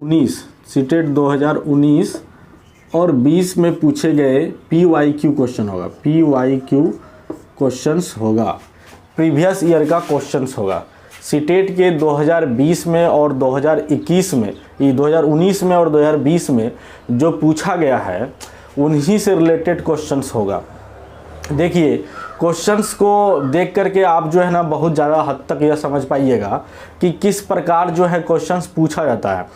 19 CTET 2019 और 20 में पूछे गए PYQ क्वेश्चन होगा। PYQ क्वेश्चंस होगा, प्रीवियस ईयर का क्वेश्चंस होगा। सीटेट के 2020 में और 2021 में, ये 2019 में और 2020 में जो पूछा गया है उन्हीं से रिलेटेड क्वेश्चंस होगा। देखिए, क्वेश्चंस को देख करके आप जो है ना बहुत ज़्यादा हद तक यह समझ पाइएगा कि किस प्रकार जो है क्वेश्चंस पूछा जाता है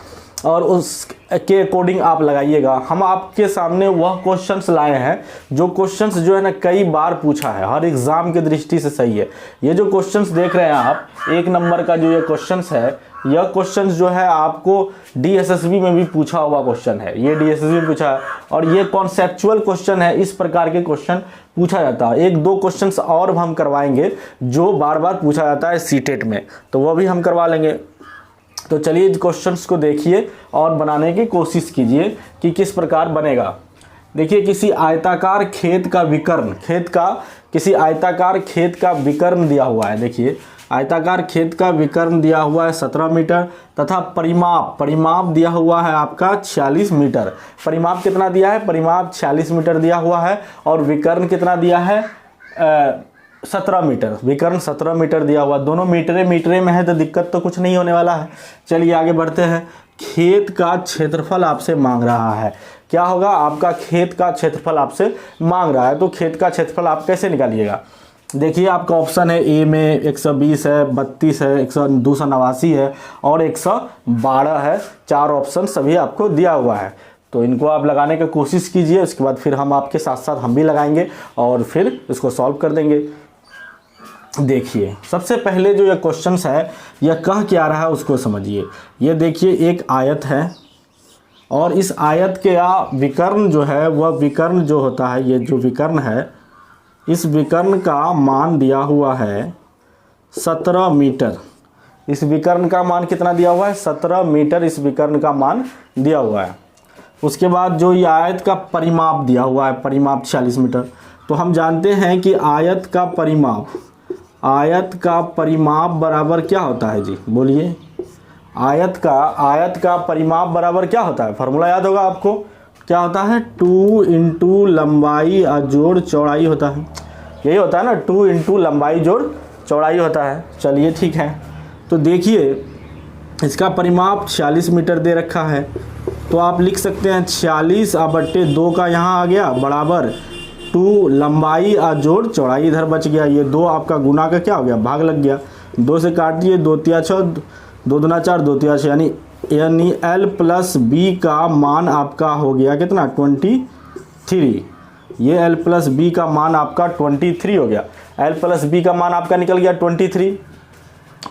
और उसके अकॉर्डिंग आप लगाइएगा। हम आपके सामने वह क्वेश्चंस लाए हैं जो क्वेश्चंस जो है ना कई बार पूछा है, हर एग्ज़ाम की दृष्टि से सही है। ये जो क्वेश्चंस देख रहे हैं आप, 1 नंबर का जो ये क्वेश्चंस है, यह क्वेश्चंस जो है आपको DSSB में भी पूछा हुआ क्वेश्चन है। ये DSSB में पूछा है और ये कॉन्सेप्चुअल क्वेश्चन है। इस प्रकार के क्वेश्चन पूछा जाता है। 1-2 क्वेश्चंस और हम करवाएंगे जो बार बार पूछा जाता है सीटेट में, तो वह भी हम करवा लेंगे। तो चलिए क्वेश्चंस को देखिए और बनाने की कोशिश कीजिए कि किस प्रकार बनेगा। देखिए, किसी आयताकार खेत का विकर्ण, किसी आयताकार खेत का विकर्ण दिया हुआ है। देखिए, आयताकार खेत का विकर्ण दिया हुआ है 17 मीटर तथा परिमाप दिया हुआ है आपका 46 मीटर। परिमाप कितना दिया है? परिमाप 46 मीटर दिया हुआ है और विकर्ण कितना दिया है? 17 मीटर। विकर्ण 17 मीटर दिया हुआ, दोनों मीटरे में है तो दिक्कत तो कुछ नहीं होने वाला है। चलिए आगे बढ़ते हैं। खेत का क्षेत्रफल आपसे मांग रहा है। क्या होगा? आपका खेत का क्षेत्रफल आपसे मांग रहा है, तो खेत का क्षेत्रफल आप कैसे निकालिएगा? देखिए, आपका ऑप्शन है ए में 120 है, 32 है, 289 है और 112 है। 4 ऑप्शन सभी आपको दिया हुआ है, तो इनको आप लगाने की कोशिश कीजिए। उसके बाद फिर हम आपके साथ साथ हम भी लगाएंगे और फिर इसको सॉल्व कर देंगे। देखिए, सबसे पहले जो ये क्वेश्चंस है यह कह क्या रहा है उसको समझिए। ये देखिए, एक आयत है और इस आयत के विकर्ण जो है, वह विकर्ण जो होता है, ये जो विकर्ण है, इस विकर्ण का मान दिया हुआ है 17 मीटर। इस विकर्ण का मान कितना दिया हुआ है? 17 मीटर इस विकर्ण का मान दिया हुआ है। उसके बाद जो ये आयत का परिमाप दिया हुआ है, परिमाप 46 मीटर। तो हम जानते हैं कि आयत का परिमाप बराबर क्या होता है जी? बोलिए। आयत का परिमाप बराबर क्या होता है? फार्मूला याद होगा आपको, क्या होता है? 2 इंटू लंबाई जोड़ चौड़ाई होता है। यही होता है ना, 2 इंटू लंबाई जोड़ चौड़ाई होता है। चलिए ठीक है, तो देखिए इसका परिमाप 46 मीटर दे रखा है, तो आप लिख सकते हैं 46/2 का यहाँ आ गया बराबर 2 लंबाई जोड़ चौड़ाई इधर बच गया। ये 2 आपका गुना का क्या हो गया? भाग लग गया। 2 से काट दिए, 2 तिया 6, 2 दूना 4, 2 तिया 6, यानी L प्लस B का मान आपका हो गया कितना? 23। ये L प्लस B का मान आपका 23 हो गया। L प्लस B का मान आपका निकल गया 23,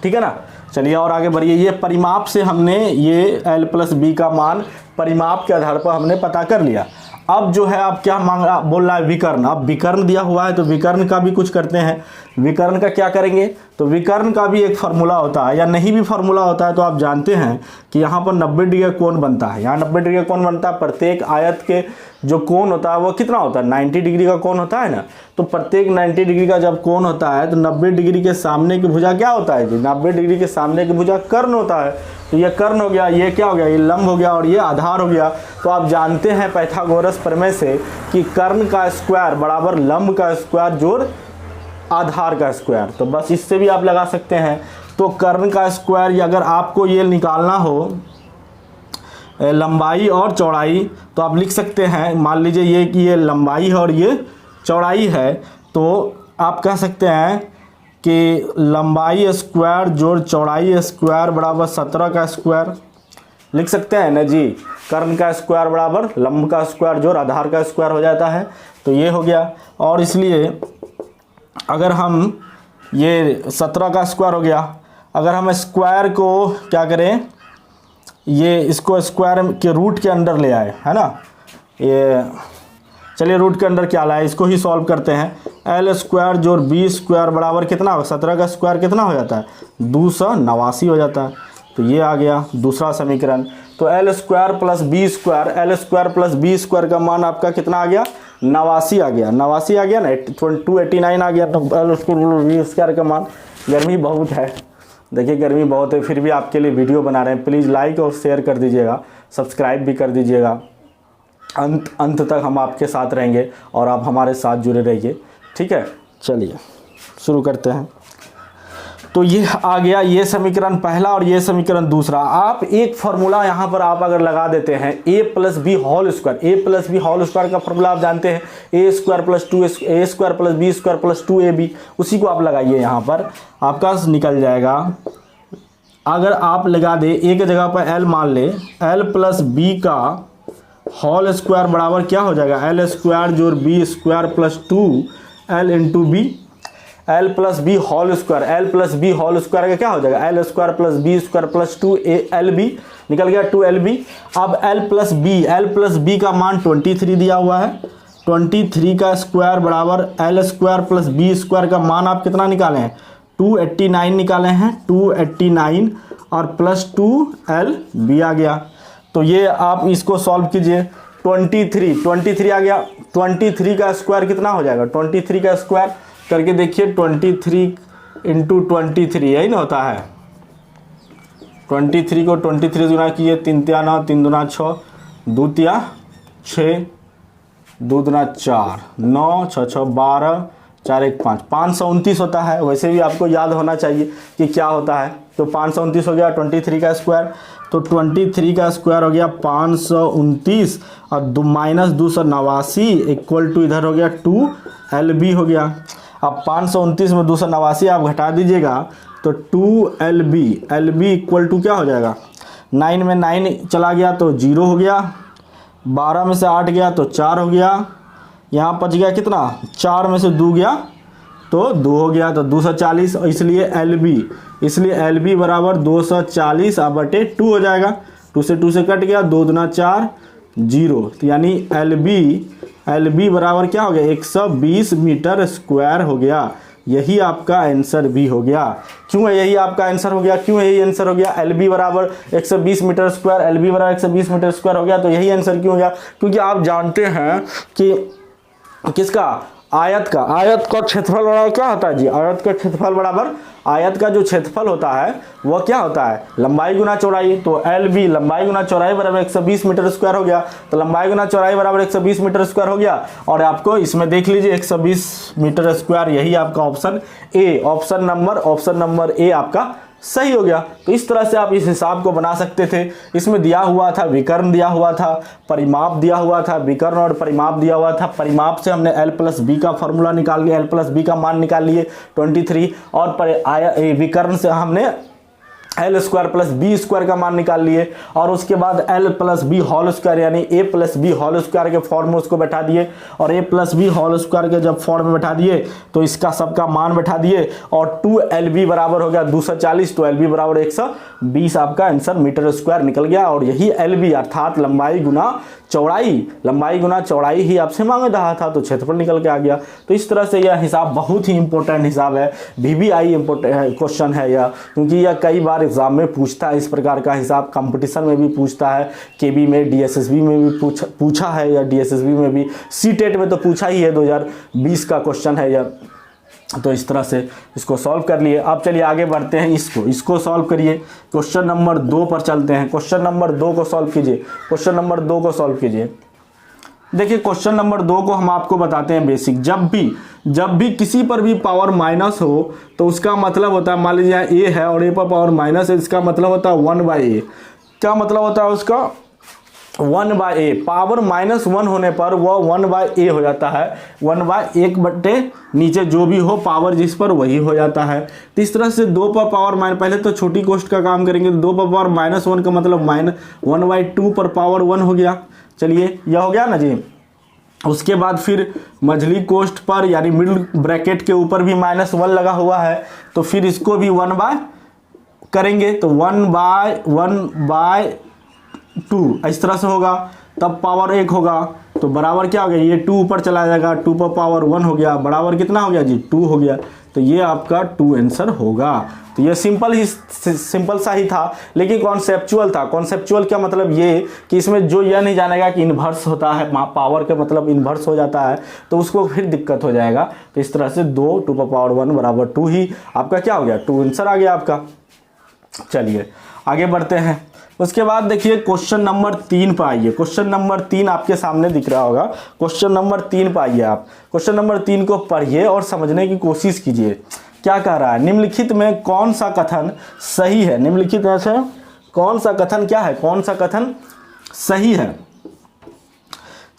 ठीक है ना। चलिए और आगे बढ़िए। ये परिमाप से हमने ये L प्लस B का मान परिमाप के आधार पर हमने पता कर लिया। अब जो है आप क्या बोल रहा है? विकर्ण। अब विकर्ण दिया हुआ है तो विकर्ण का भी कुछ करते हैं। विकर्ण का क्या करेंगे? तो विकर्ण का भी एक फार्मूला होता है, या नहीं भी फार्मूला होता है तो आप जानते हैं कि यहाँ पर 90 डिग्री का कोण बनता है। यहाँ 90 डिग्री का कोण बनता है। प्रत्येक आयत के जो कोण होता है वो कितना होता है? 90 डिग्री का कोण होता है ना। तो प्रत्येक 90 डिग्री का जब कोण होता है तो 90 डिग्री के सामने की भुजा क्या होता है जी? 90 डिग्री के सामने की भुजा कर्ण होता है। तो ये कर्ण हो गया, ये क्या हो गया? ये लंब हो गया और ये आधार हो गया। तो आप जानते हैं पाइथागोरस प्रमेय से कि कर्ण का स्क्वायर बराबर लंब का स्क्वायर जोड़ आधार का स्क्वायर। तो बस इससे भी आप लगा सकते हैं। तो कर्ण का स्क्वायर अगर आपको ये निकालना हो लंबाई और चौड़ाई, तो आप लिख सकते हैं, मान लीजिए ये कि ये लंबाई है और ये चौड़ाई है, तो आप कह सकते हैं कि लंबाई स्क्वायर जोड़ चौड़ाई स्क्वायर बराबर 17 का स्क्वायर। लिख सकते हैं ना जी। कर्ण का स्क्वायर बराबर लंब का स्क्वायर जोड़ आधार का स्क्वायर हो जाता है। तो ये हो गया। और इसलिए अगर हम ये 17 का स्क्वायर हो गया, अगर हम स्क्वायर को क्या करें, ये इसको स्क्वायर के रूट के अंदर ले आए, है ना। ये चलिए रूट के अंदर क्या लाए, इसको ही सॉल्व करते हैं। L स्क्वायर जोड़ B स्क्वायर बराबर कितना हो? 17 का स्क्वायर कितना हो जाता है? 289 हो जाता है। तो ये आ गया दूसरा समीकरण। तो L square plus B square, L square plus B square का मान आपका कितना आ गया? 89 आ गया। 89 आ गया ना, 289 आ गया। तो L square plus B square का मान, गर्मी बहुत है देखिए गर्मी बहुत है, फिर भी आपके लिए वीडियो बना रहे हैं। प्लीज़ लाइक और शेयर कर दीजिएगा, सब्सक्राइब भी कर दीजिएगा। अंत तक हम आपके साथ रहेंगे और आप हमारे साथ जुड़े रहिए, ठीक है। चलिए शुरू करते हैं। तो ये आ गया ये समीकरण पहला और ये समीकरण दूसरा। आप एक फॉर्मूला यहाँ पर आप अगर लगा देते हैं a plus B whole square, a plus B whole square का फॉर्मूला आप जानते हैं, a square plus 2a square plus B square plus 2ab, उसी को आप लगाइए यहाँ पर, आपका निकल जाएगा। अगर आप लगा दे एक जगह पर l मान ले, l प्लस बी का होल स्क्वायर बराबर क्या हो जाएगा, l स्क्वायर जोड़ B square plus 2l into B, L plus B whole square, L plus B whole square का क्या हो जाएगा, L square plus B square plus 2ab निकल गया 2lb। अब एल प्लस बी का मान 23 दिया हुआ है, 23 का स्क्वायर बराबर L square plus B square का मान आप कितना निकाले हैं, 289 निकाले हैं, 289 और प्लस 2lb आ गया। तो ये आप इसको सॉल्व कीजिए, 23 आ गया, 23 का स्क्वायर कितना हो जाएगा, 23 का स्क्वायर करके देखिए, 23 इंटू 23 यही ना होता है, 23 को 23 गुना कीजिए, 3 तिया 9, 3 दूना 6, 2 तिया 6, 2 दूना 4, 9 6 6 12, 4 1 5, 529 होता है। वैसे भी आपको याद होना चाहिए कि क्या होता है। तो 529 हो गया 23 का स्क्वायर, तो 23 का स्क्वायर हो गया 529 और माइनस 289 इक्वल टू इधर हो गया 2lb हो गया। अब 529 में 289 आप घटा दीजिएगा तो 2lb इक्वल टू क्या हो जाएगा, 9 में 9 चला गया तो 0 हो गया, 12 में से 8 गया तो 4 हो गया, यहाँ बच गया कितना, 4 में से 2 गया तो 2 हो गया, तो 240, इसलिए lb बराबर 240 बटे 2 हो जाएगा। 2 से 2 से कट गया, 2 दूना 4 0, तो यानी lb बराबर क्या हो गया, 120 मीटर स्क्वायर हो गया। यही आपका आंसर भी हो गया। क्यों है यही आपका आंसर हो गया, क्यों यही आंसर हो गया, lb बराबर 120 मीटर स्क्वायर, lb बराबर 120 मीटर स्क्वायर हो गया। तो यही आंसर क्यों हो गया, क्योंकि आप जानते हैं कि किसका, आयत का क्षेत्रफल बराबर क्या होता है जी, आयत का क्षेत्रफल बराबर, आयत का जो क्षेत्रफल होता है वह क्या होता है, लंबाई गुना चौड़ाई। तो lb लंबाई गुना चौड़ाई बराबर 120 मीटर स्क्वायर हो गया, तो लंबाई गुना चौड़ाई बराबर 120 मीटर स्क्वायर हो गया। और आपको इसमें देख लीजिए 120 मीटर स्क्वायर, यही आपका option A, option number A आपका सही हो गया। तो इस तरह से आप इस हिसाब को बना सकते थे। इसमें दिया हुआ था विकर्ण, दिया हुआ था परिमाप, दिया हुआ था विकर्ण और परिमाप दिया हुआ था। परिमाप से हमने l प्लस बी का फॉर्मूला निकाल लिया, l प्लस बी का मान निकाल लिए 23, और विकर्ण से हमने L square plus B square का मान निकाल लिए, और उसके बाद L plus B whole square यानी A plus B whole square के फॉर्म में उसको बैठा दिए, और A plus B whole square के जब फॉर्म में बैठा दिए तो इसका सबका मान बैठा दिए, और 2lb बराबर हो गया 240, तो lb बराबर 120 आपका आंसर मीटर स्क्वायर निकल गया। और यही lb अर्थात लंबाई गुना चौड़ाई ही आपसे मांग रहा था, तो क्षेत्रफल निकल के आ गया। तो इस तरह से यह हिसाब बहुत ही इंपॉर्टेंट हिसाब है, VBI इंपॉर्टेंट क्वेश्चन है यह, क्योंकि यह कई बार एग्जाम में पूछता है। इस प्रकार का हिसाब कंपटीशन में भी पूछता है, KB में, DSSB में भी पूछा है, या DSSB में भी, CTET में तो पूछा ही है, 2020 का क्वेश्चन है यह। तो इस तरह से इसको सॉल्व कर लिए। अब चलिए आगे बढ़ते हैं, इसको सॉल्व करिए। क्वेश्चन नंबर 2 पर चलते हैं। क्वेश्चन नंबर 2 को सॉल्व कीजिए। देखिए क्वेश्चन नंबर 2 को हम आपको बताते हैं बेसिक। जब भी किसी पर भी पावर माइनस हो तो उसका मतलब होता है, मान लीजिए यहाँ a है और a पर पावर माइनस है, इसका मतलब होता है 1/a। क्या मतलब होता है उसका, 1/a। पावर -1 होने पर वह 1/a हो जाता है, 1/1 बटे नीचे जो भी हो पावर जिस पर वही हो जाता है। तो इस तरह से 2 पर पावर माइनस, पहले तो छोटी कोष्ट का काम करेंगे, तो 2 पर पावर -1 का मतलब 1/2 पर पावर 1 हो गया। चलिए यह हो गया ना जी। उसके बाद फिर मझली कोष्ट पर यानी मिडिल ब्रैकेट के ऊपर भी -1 लगा हुआ है, तो फिर इसको भी 1/, करेंगे तो 1/2 इस तरह से होगा, तब पावर 1 होगा, तो बराबर क्या हो गया, ये 2 ऊपर चला जाएगा, 2 पर पावर 1 हो गया, बराबर कितना हो गया जी 2 हो गया। तो ये आपका 2 आंसर होगा। तो ये सिंपल सा ही था, लेकिन कॉन्सेप्चुअल था। कॉन्सेप्चुअल क्या मतलब, ये कि इसमें जो यह नहीं जानेगा कि इन्वर्स होता है, पावर का मतलब इन्वर्स हो जाता है, तो उसको फिर दिक्कत हो जाएगा। तो इस तरह से 2 पर पावर 1 बराबर 2 ही आपका क्या हो गया, 2 आंसर आ गया आपका। चलिए आगे बढ़ते हैं। उसके बाद देखिए क्वेश्चन नंबर 3 पर आइए। क्वेश्चन नंबर 3 आपके सामने दिख रहा होगा। क्वेश्चन नंबर 3 पर आइए। आप क्वेश्चन नंबर 3 को पढ़िए और समझने की कोशिश कीजिए क्या कह रहा है। निम्नलिखित में कौन सा कथन सही है? निम्नलिखित में से कौन सा कथन क्या है? कौन सा कथन सही है?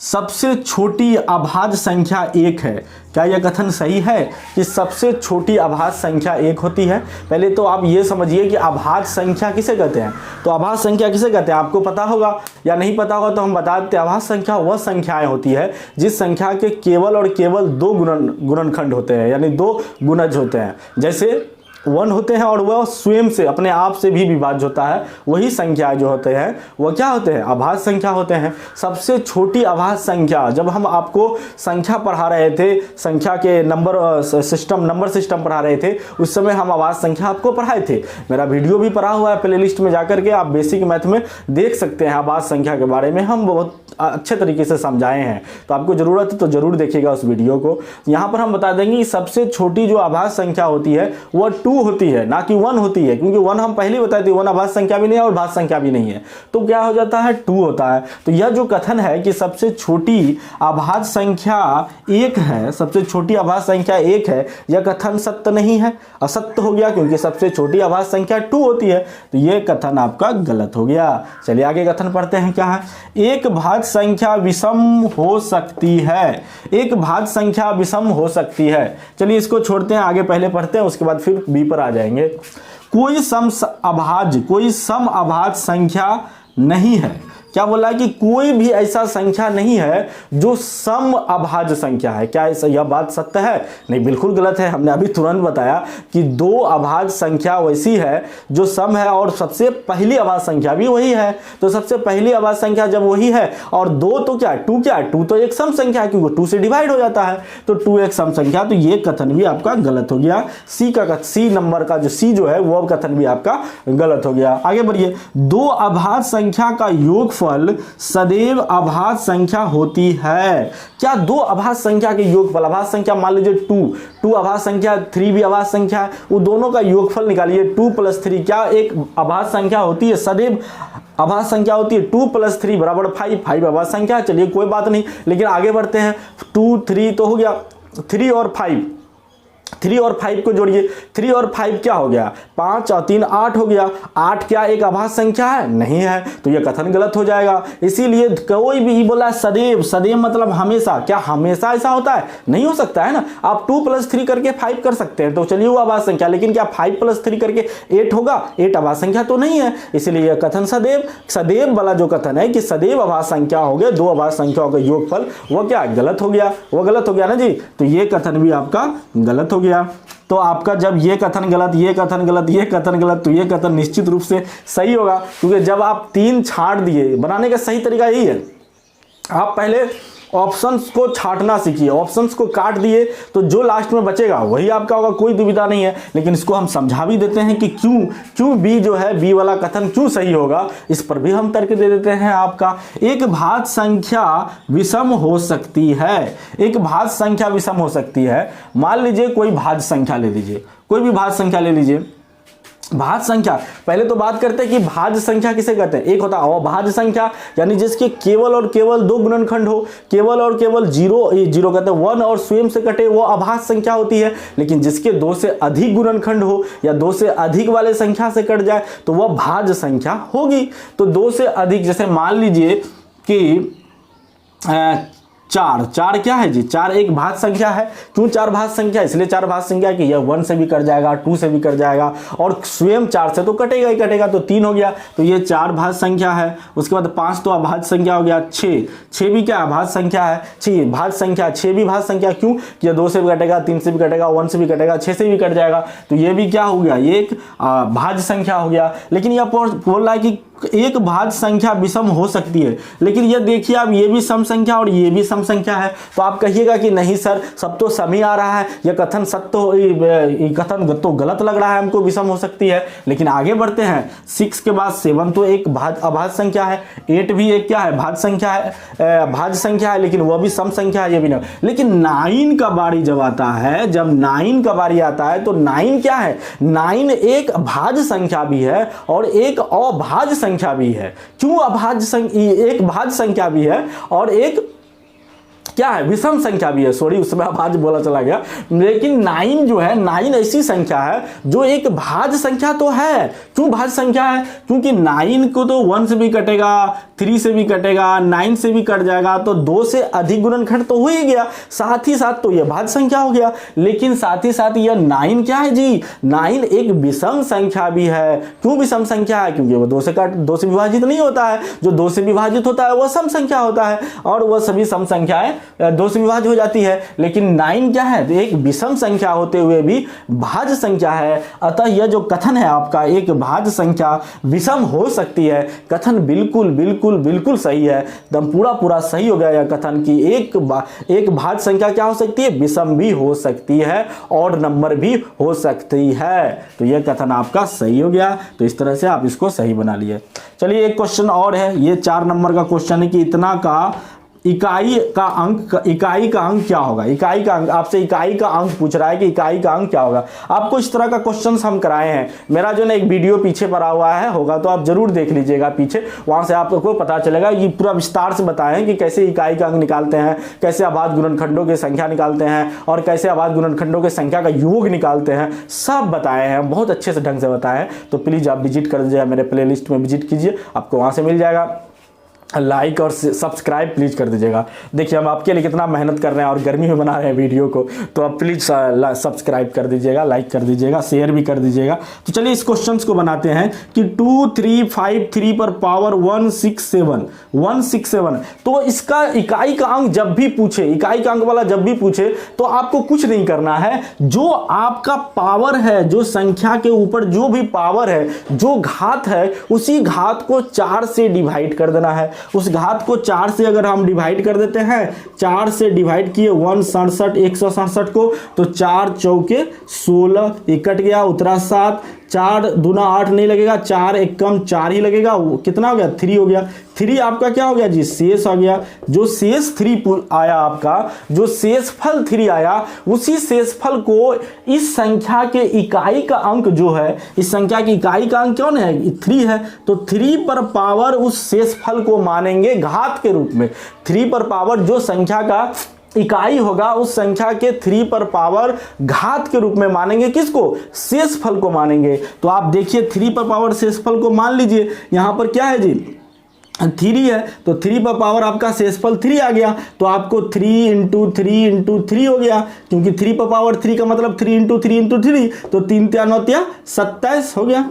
सबसे छोटी अभाज्य संख्या 1 है। क्या यह कथन सही है कि सबसे छोटी अभाज्य संख्या 1 होती है? पहले तो आप ये समझिए कि अभाज्य संख्या किसे कहते हैं। तो अभाज्य संख्या किसे कहते हैं आपको पता होगा या नहीं पता होगा तो हम बता देते हैं। अभाज्य संख्या वह संख्याएं होती है जिस संख्या के केवल और केवल 2 गुणनखंड होते हैं, यानी 2 गुणज होते हैं। जैसे 1 होते हैं और वह स्वयं से अपने आप से भी विभाज्य होता है। वही संख्या जो होते हैं वह क्या होते हैं? अभाज्य संख्या होते हैं। सबसे छोटी अभाज्य संख्या, जब हम आपको संख्या पढ़ा रहे थे, संख्या के नंबर सिस्टम पढ़ा रहे थे, उस समय हम अभाज्य संख्या आपको पढ़ाए थे। मेरा वीडियो भी पढ़ा हुआ है प्ले लिस्ट में जाकर के, आप बेसिक मैथ में देख सकते हैं। अभाज्य संख्या के बारे में हम बहुत अच्छे तरीके से समझाए हैं, तो आपको जरूरत है तो जरूर देखिएगा उस वीडियो को। यहाँ पर हम बता देंगे कि सबसे छोटी जो अभाज्य संख्या होती है वह 2 होती है, ना कि 1 होती है, क्योंकि 1 हम पहले बताए थे 1 अभाज्य संख्या भी नहीं है और भाज्य संख्या भी नहीं है। तो क्या हो जाता है? 2 होता है। तो यह जो कथन है कि सबसे छोटी अभाज्य संख्या 1 है, सबसे छोटी अभाज्य संख्या 1 है, यह कथन सत्य नहीं है, असत्य हो गया, क्योंकि सबसे छोटी अभाज्य संख्या 2 होती है। तो यह कथन आपका गलत हो गया। चलिए आगे कथन पढ़ते हैं। क्या है? एक भाज्य संख्या विषम हो सकती है। एक भाज्य संख्या विषम हो सकती है। चलिए इसको छोड़ते हैं, आगे पहले पढ़ते हैं, उसके बाद फिर बी पर आ जाएंगे। कोई सम अभाज्य संख्या नहीं है। क्या बोला है कि कोई भी ऐसा संख्या नहीं है जो सम अभाज्य संख्या है। क्या यह बात सत्य है? नहीं, बिल्कुल गलत है। हमने अभी तुरंत बताया कि 2 अभाज्य संख्या वैसी है जो सम है और सबसे पहली अभाज्य संख्या भी वही है। तो सबसे पहली अभाज्य संख्या जब वही है और 2 तो क्या 2 तो एक सम संख्या है, क्योंकि 2 से डिवाइड हो जाता है, तो 2 एक सम संख्या। तो ये कथन भी आपका गलत हो गया। सी नंबर का जो सी जो है वो कथन भी आपका गलत हो गया। आगे बढ़िए। 2 अभाज्य संख्या का योगफल सदैव अभाज्य संख्या होती है। क्या 2 अभाज्य संख्या के योगफल, अभाज्य संख्या मान लीजिए 2 अभाज्य संख्या, 3 भी अभाज्य संख्या है, वो दोनों का योगफल निकालिए 2 + 3, क्या एक अभाज्य संख्या होती है? सदैव अभाज्य संख्या होती है। 2 + 3 = 5 अभाज्य संख्या। चलिए कोई बात नहीं, लेकिन आगे बढ़ते हैं। 2 3 तो हो गया, 3 और 5 को जोड़िए। 3 और 5 क्या हो गया? 5 और 3 8 हो गया। 8 क्या एक अभाज्य संख्या है? नहीं है। तो यह कथन गलत हो जाएगा। इसीलिए कोई भी बोला सदैव मतलब हमेशा, क्या हमेशा ऐसा होता है? नहीं हो सकता है ना। आप 2 + 3 करके 5 कर सकते हैं, तो चलिए वो अभाज्य संख्या, लेकिन क्या 5 + 3 करके 8 होगा? 8 अभाज्य संख्या तो नहीं है। इसलिए यह कथन सदैव वाला जो कथन है कि सदैव अभाज्य संख्या हो गया, 2 अभाज्य संख्याओं का योगफल, वो क्या गलत हो गया? वो गलत हो गया ना जी। तो ये कथन भी आपका गलत हो गया। तो आपका जब ये कथन गलत, ये कथन गलत, ये कथन गलत, तो ये कथन निश्चित रूप से सही होगा, क्योंकि जब आप 3 छांट दिए, बनाने का सही तरीका यही है। आप पहले ऑप्शंस को छांटना सीखिए, ऑप्शंस को काट दिए तो जो लास्ट में बचेगा वही आपका होगा, कोई दुविधा नहीं है। लेकिन इसको हम समझा भी देते हैं कि क्यों बी जो है, बी वाला कथन क्यों सही होगा, इस पर भी हम तर्क दे देते हैं आपका। एक भाज्य संख्या विषम हो सकती है। एक भाज्य संख्या विषम हो सकती है। मान लीजिए कोई भाज्य संख्या ले लीजिए, कोई भी भाज्य संख्या ले लीजिए। भाज्य संख्या, पहले तो बात करते हैं कि भाज्य संख्या किसे कहते हैं। एक होता है अभाज्य संख्या, यानी जिसके केवल और केवल 2 गुणनखंड हो, केवल और केवल जीरो कहते हैं 1 और स्वयं से कटे, वो अभाज्य संख्या होती है। लेकिन जिसके 2 से अधिक गुणनखंड हो या 2 से अधिक वाले संख्या से कट जाए तो वह भाज्य संख्या होगी। तो 2 से अधिक, जैसे मान लीजिए कि 4 क्या है जी? 4 एक भाज्य संख्या है। क्यों 4 भाज्य संख्या? इसलिए 4 भाज्य संख्या कि यह 1 से भी कट जाएगा, 2 से भी कट जाएगा और स्वयं 4 से तो कटेगा ही कटेगा, तो 3 हो गया। तो ये 4 भाज्य संख्या है। उसके बाद 5 तो अभाज्य संख्या हो गया। 6 भी क्या अभाज्य संख्या है? 6 भाज्य संख्या, 6 भी भाज्य संख्या। क्यों? कि 2 से भी कटेगा, 3 से भी कटेगा, 1 से भी कटेगा, 6 से भी कट जाएगा, तो ये भी क्या हो गया? ये एक भाज्य संख्या हो गया। लेकिन यह बोल रहा है कि एक भाज्य संख्या विषम हो सकती है, लेकिन ये देखिए आप, ये भी सम संख्या और ये भी सम संख्या है। तो आप कहिएगा कि नहीं सर सब तो सम ही आ रहा है, यह कथन कथन तो गलत लग रहा है हमको, विषम हो सकती है। लेकिन आगे बढ़ते हैं, 6 के बाद 7 तो एक अभाज्य संख्या है, 8 भी एक क्या है, भाज्य संख्या है, भाज्य संख्या है, लेकिन वह भी सम संख्या है, ये भी नहीं। लेकिन 9 का बारी जब आता है, जब 9 का बारी आता है तो 9 क्या है, 9 एक भाज्य संख्या भी है और एक अभाज्य संख्या भी है। क्यों अभाज्य संख्या, एक भाज्य संख्या भी है और एक क्या है, विषम संख्या भी है। सॉरी उसमें अभाज्य बोला चला गया, लेकिन 9 जो है, 9 ऐसी संख्या है जो एक भाज्य संख्या तो है। क्यों भाज्य संख्या है, क्योंकि 9 को तो 1 से भी कटेगा, 3 से भी कटेगा, 9 से भी कट जाएगा, तो 2 से अधिक गुणनखंड तो हो ही गया, साथ ही साथ तो यह भाज्य संख्या हो गया। लेकिन साथ ही साथ यह 9 क्या है जी, 9 एक विषम संख्या भी है। क्यों विषम संख्या है, क्योंकि वह 2 से विभाजित नहीं होता है, जो 2 से विभाजित होता है वह सम संख्या होता है, और वह सभी सम संख्याएं 2 से विभाजित हो जाती है। लेकिन 9 क्या है, तो एक विषम संख्या होते हुए भी भाज्य संख्या है। अतः यह जो कथन है आपका, एक भाज्य संख्या विषम हो सकती है, कथन बिल्कुल बिल्कुल बिल्कुल सही है, एकदम पूरा सही हो गया यह कथन कि एक भाज्य संख्या क्या हो सकती है, विषम भी हो सकती है और नंबर भी हो सकती है। तो यह कथन आपका सही हो गया। तो इस तरह से आप इसको सही बना लिए। चलिए एक क्वेश्चन और है, ये 4 नंबर का क्वेश्चन है कि इतना का इकाई का अंक क्या होगा। इकाई का अंक, आपसे इकाई का अंक पूछ रहा है कि इकाई का अंक क्या होगा। आपको इस तरह का क्वेश्चंस हम कराए हैं, मेरा जो ना एक वीडियो पीछे पड़ा हुआ है, होगा तो आप जरूर देख लीजिएगा पीछे, वहां से आपको पता चलेगा। ये पूरा विस्तार से बताएं कि कैसे इकाई का अंक निकालते हैं, कैसे अभाज्य गुणनखंडों की संख्या निकालते हैं और कैसे अभाज्य गुणनखंडों की संख्या का योग निकालते हैं, सब बताए हैं, बहुत अच्छे से ढंग से बताए हैं। तो प्लीज आप विजिट कर दीजिए, मेरे प्ले लिस्ट में विजिट कीजिए, आपको वहां से मिल जाएगा। लाइक और सब्सक्राइब प्लीज कर दीजिएगा। देखिए हम आपके लिए कितना मेहनत कर रहे हैं और गर्मी में बना रहे हैं वीडियो को, तो आप प्लीज सब्सक्राइब कर दीजिएगा, लाइक कर दीजिएगा, शेयर भी कर दीजिएगा। तो चलिए इस क्वेश्चंस को बनाते हैं कि 2 3 5 3 पर पावर 167। तो इसका इकाई का अंक जब भी पूछे, इकाई का अंक वाला जब भी पूछे, तो आपको कुछ नहीं करना है, जो आपका पावर है, जो संख्या के ऊपर जो भी पावर है, जो घात है, उसी घात को 4 से डिवाइड कर देना है। उस घात को 4 से अगर हम डिवाइड कर देते हैं, 4 से डिवाइड किए 167 को, तो 4 चौके 16, ये कट गया, उतरा 7, 4 दूना 8 नहीं लगेगा, 4 एक कम 4 ही लगेगा, कितना हो गया, 3 हो गया। 3 आपका क्या हो गया जी, शेष आ गया। जो शेष 3 आया आपका, जो शेषफल 3 आया, उसी शेषफल को इस संख्या के इकाई का अंक जो है, इस संख्या की इकाई का अंक कौन है, 3 है, तो 3 पर पावर उस शेषफल को मानेंगे घात के रूप में। 3 पर पावर जो संख्या का इकाई होगा, उस संख्या के 3 पर पावर घात के रूप में मानेंगे, किसको, शेषफल को मानेंगे। तो आप देखिए 3 पर पावर शेषफल को मान लीजिए, यहां पर क्या है जी, 3 है, तो 3 पर पावर आपका शेषफल 3 आ गया, तो आपको 3 × 3 × 3 हो गया, क्योंकि 3 पर पावर 3 का मतलब 3 × 3 × 3, तो 3 × 9 = 27 हो गया,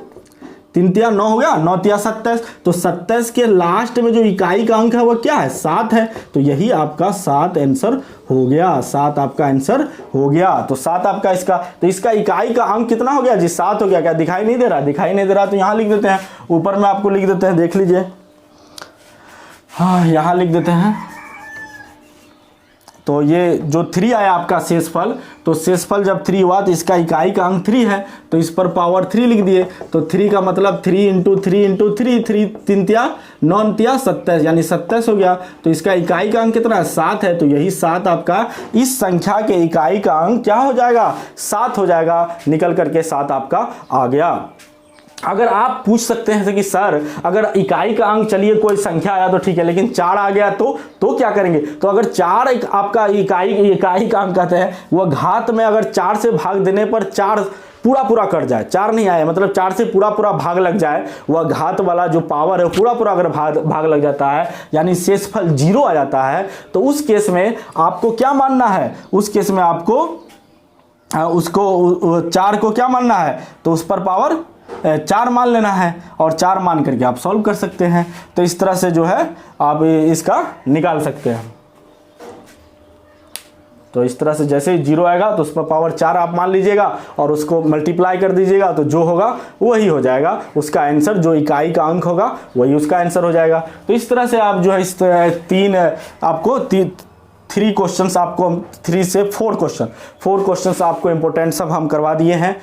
3 × 9 हो गया, 9 × 27, तो 27 के लास्ट में जो इकाई का अंक है वो क्या है, 7 है, तो यही आपका 7 आंसर हो गया, 7 आपका आंसर हो गया। तो 7 आपका इसका, तो इसका इकाई का अंक कितना हो गया जी, 7 हो गया। क्या दिखाई नहीं दे रहा, दिखाई नहीं दे रहा, तो यहां लिख देते हैं, ऊपर में आपको लिख देते हैं, देख लीजिए, हाँ यहां लिख देते हैं। तो ये जो 3 आया आपका शेषफल, तो शेषफल जब 3 हुआ तो इसका इकाई का अंक 3 है, तो इस पर पावर 3 लिख दिए। तो 3 का मतलब 3 × 3 × 3, 3 3 9 27, यानी 27 हो गया। तो इसका इकाई का अंक कितना है, 7 है, तो यही 7 आपका इस संख्या के इकाई का अंक क्या हो जाएगा, 7 हो जाएगा, निकल करके 7 आपका आ गया। अगर आप पूछ सकते हैं कि सर अगर इकाई का अंक, चलिए कोई संख्या आया तो ठीक है, लेकिन 4 आ गया तो क्या करेंगे। तो अगर 4 आपका इकाई का अंक कहते हैं, वह घात में अगर 4 से भाग देने पर 4 पूरा कट जाए, 4 नहीं आए मतलब 4 से पूरा भाग लग जाए, वह घात वाला जो पावर है पूरा अगर भाग लग जाता है, यानी शेषफल 0 आ जाता है, तो उस केस में आपको क्या मानना है, उस केस में आपको उसको 4 को क्या मानना है, तो उस पर पावर 4 मान लेना है, और 4 मान करके आप सॉल्व कर सकते हैं। तो इस तरह से जो है आप इसका निकाल सकते हैं। तो इस तरह से जैसे ही 0 आएगा तो उस पर पावर 4 आप मान लीजिएगा और उसको मल्टीप्लाई कर दीजिएगा, तो जो होगा वही हो जाएगा उसका आंसर, जो इकाई का अंक होगा वही उसका आंसर हो जाएगा। तो इस तरह से आप जो है इस 3 क्वेश्चंस आपको 3 से 4 क्वेश्चन आपको इंपॉर्टेंट सब हम करवा दिए हैं।